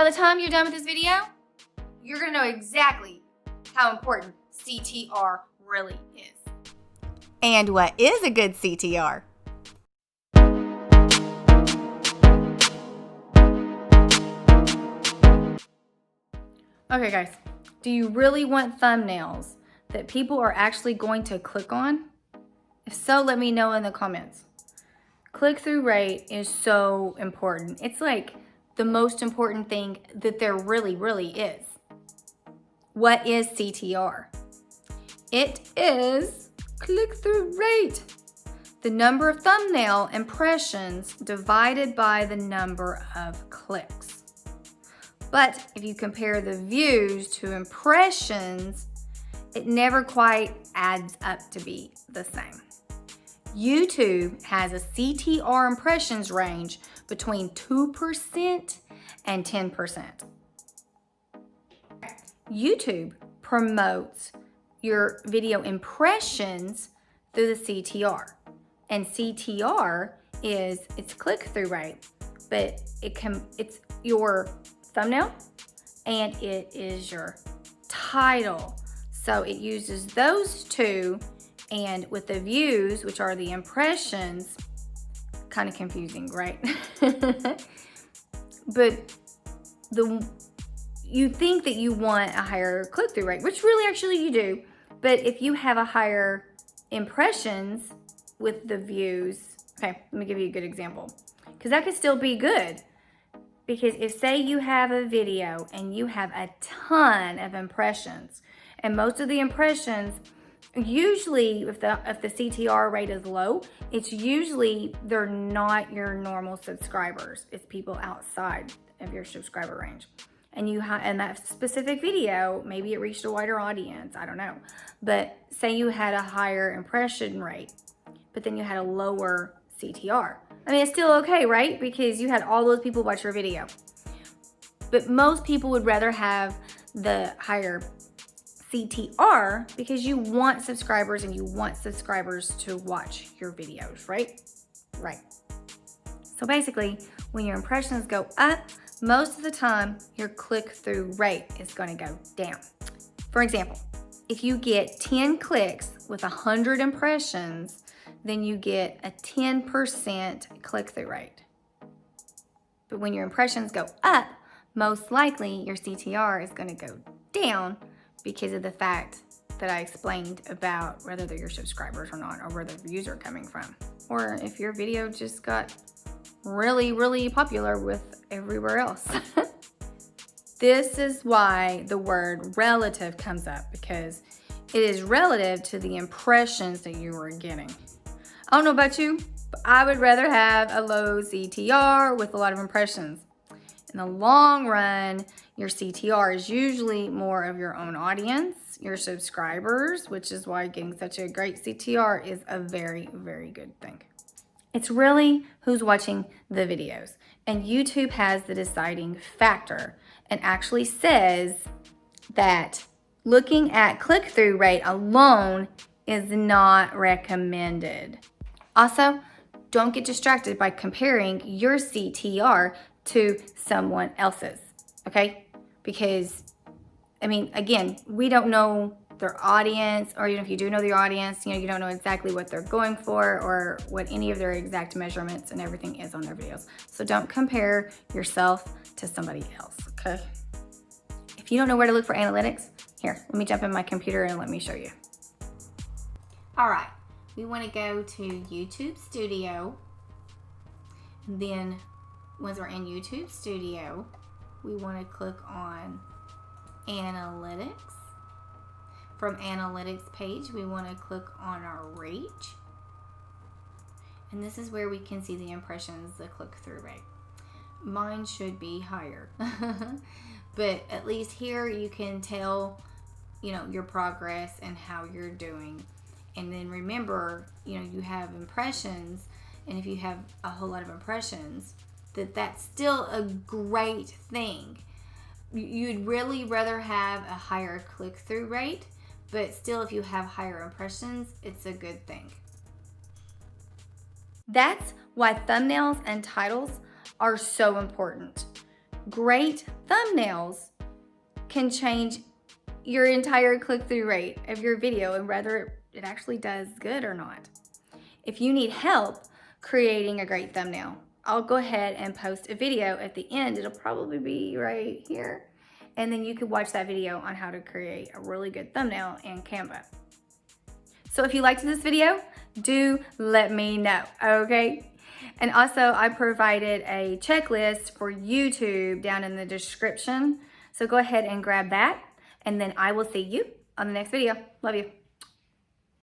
By the time you're done with this video, you're gonna know exactly how important CTR really is. And what is a good CTR? Okay guys, do you really want thumbnails that people are actually going to click on? If so, let me know in the comments. Click-through rate is so important. It's like the most important thing that there really is. What is CTR? It is click-through rate. The number of thumbnail impressions divided by the number of clicks. But if you compare the views to impressions, it never quite adds up to be the same. YouTube has a CTR impressions range between 2% and 10%. YouTube promotes your video impressions through the CTR. And CTR is its click-through rate, but it's your thumbnail and it is your title. So it uses those two, and with the views, which are the impressions, kind of confusing, right? But you think that you want a higher click-through rate, which really actually you do. But if you have a higher impressions with the views, okay, let me give you a good example, because that could still be good. Because if, say, you have a video and you have a ton of impressions, and most of the impressions, usually if the CTR rate is low, it's usually they're not your normal subscribers. It's people outside of your subscriber range. And and that specific video, maybe it reached a wider audience, I don't know. But say you had a higher impression rate, but then you had a lower CTR. I mean, it's still okay, right? Because you had all those people watch your video. But most people would rather have the higher CTR because you want subscribers and you want subscribers to watch your videos, right? Right. So basically, when your impressions go up, most of the time, your click-through rate is going to go down. For example, if you get 10 clicks with 100 impressions, then you get a 10% click-through rate. But when your impressions go up, most likely your CTR is going to go down because of the fact that I explained about whether they're your subscribers or not, or where the views are coming from. Or if your video just got really popular with everywhere else. This is why the word relative comes up, because it is relative to the impressions that you are getting. I don't know about you, but I would rather have a low CTR with a lot of impressions. In the long run, your CTR is usually more of your own audience, your subscribers, which is why getting such a great CTR is a very good thing. It's really who's watching the videos. And YouTube has the deciding factor and actually says that looking at click-through rate alone is not recommended. Also, don't get distracted by comparing your CTR to someone else's, okay? Because, I mean, again, we don't know their audience, or even if you do know their audience, you don't know exactly what they're going for or what any of their exact measurements and everything is on their videos. So don't compare yourself to somebody else, okay? If you don't know where to look for analytics, here, let me jump in my computer and let me show you. All right, we want to go to YouTube Studio. Then once we're in YouTube Studio, we want to click on Analytics. From Analytics page, we want to click on our reach. And this is where we can see the impressions, the click-through rate. Mine should be higher. But at least here you can tell, your progress and how you're doing. And then remember, you have impressions, and if you have a whole lot of impressions, that's still a great thing. You'd really rather have a higher click-through rate, but still, if you have higher impressions, it's a good thing. That's why thumbnails and titles are so important. great thumbnails can change your entire click-through rate of your video and whether it actually does good or not. If you need help creating a great thumbnail, I'll go ahead and post a video at the end. It'll probably be right here. And then you can watch that video on how to create a really good thumbnail in Canva. So if you liked this video, do let me know, okay? And also I provided a checklist for YouTube down in the description. So go ahead and grab that, and then I will see you on the next video. Love you.